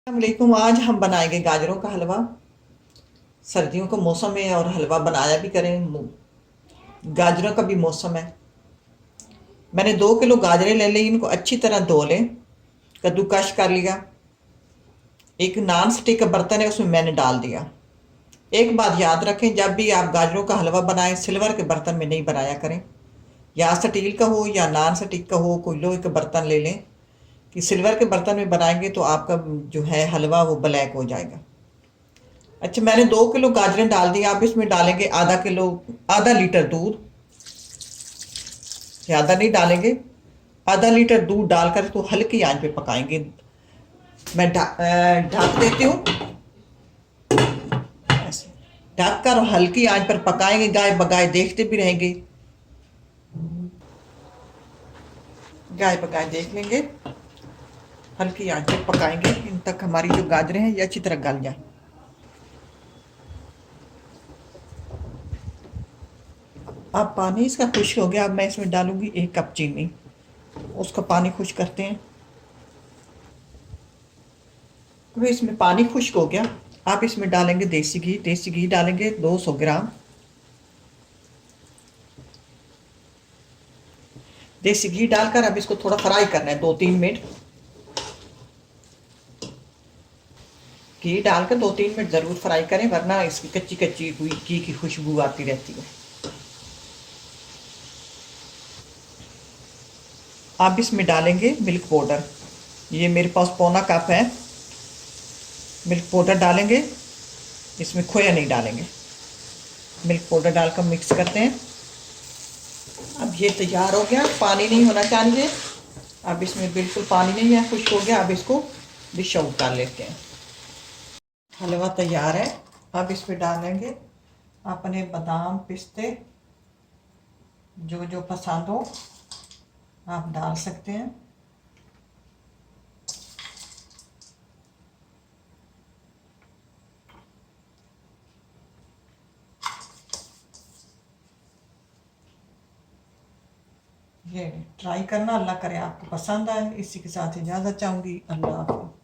वालेकुम। आज हम बनाएंगे गाजरों का हलवा। सर्दियों का मौसम है और हलवा बनाया भी करें। गाजरों का भी मौसम है। मैंने 2 किलो गाजरें ले ली, इनको अच्छी तरह धो लें। कद्दूकश कर लिया। एक नॉन स्टिक का बर्तन है, उसमें मैंने डाल दिया। एक बात याद रखें, जब भी आप गाजरों का हलवा बनाएं सिल्वर के बर्तन में नहीं बनाया करें। या स्टील का हो या नॉन स्टिक का हो, कोई लोहे का बर्तन ले लें। कि सिल्वर के बर्तन में बनाएंगे तो आपका जो है हलवा वो ब्लैक हो जाएगा। अच्छा, मैंने 2 किलो गाजरें डाल दी। आप इसमें डालेंगे आधा लीटर दूध। ज़्यादा नहीं डालेंगे। आधा लीटर दूध डालकर इसको हल्की आंच पे पकाएंगे। मैं ढक देती हूँ। ऐसे ढक कर हल्की आंच पर पकाएंगे, गाय बगाए देखते भी रहेंगे। गाय बगाए देख लेंगे। हल्की आंच पे पकाएंगे इन तक हमारी जो गाजरें हैं ये अच्छी तरह गल जाए। अब पानी इसका खुश्क हो गया। अब मैं इसमें डालूंगी 1 कप चीनी। उसका पानी खुश्क करते हैं। तो इसमें पानी खुश्क हो गया। आप इसमें डालेंगे देसी घी। देसी घी डालेंगे 200 ग्राम। देसी घी डालकर अब इसको थोड़ा फ्राई करना है, 2-3 मिनट। घी डालकर 2-3 मिनट ज़रूर फ्राई करें, वरना इसकी कच्ची कच्ची हुई घी की खुशबू आती रहती है। आप इसमें डालेंगे मिल्क पाउडर। ये मेरे पास पौना कप है। मिल्क पाउडर डालेंगे। इसमें खोया नहीं डालेंगे। मिल्क पाउडर डालकर मिक्स करते हैं। अब ये तैयार हो गया। पानी नहीं होना चाहिए। अब इसमें बिल्कुल पानी नहीं है, खुश्क हो गया। अब इसको डिश आउट कर लेते हैं। हलवा तैयार है। अब इसमें डालेंगे अपने बादाम पिस्ते, जो जो पसंद हो आप डाल सकते हैं। ये ट्राई करना, अल्लाह करे आपको पसंद आए। इसी के साथ इजाज़त चाहूँगी। अल्लाह हाफ़िज़।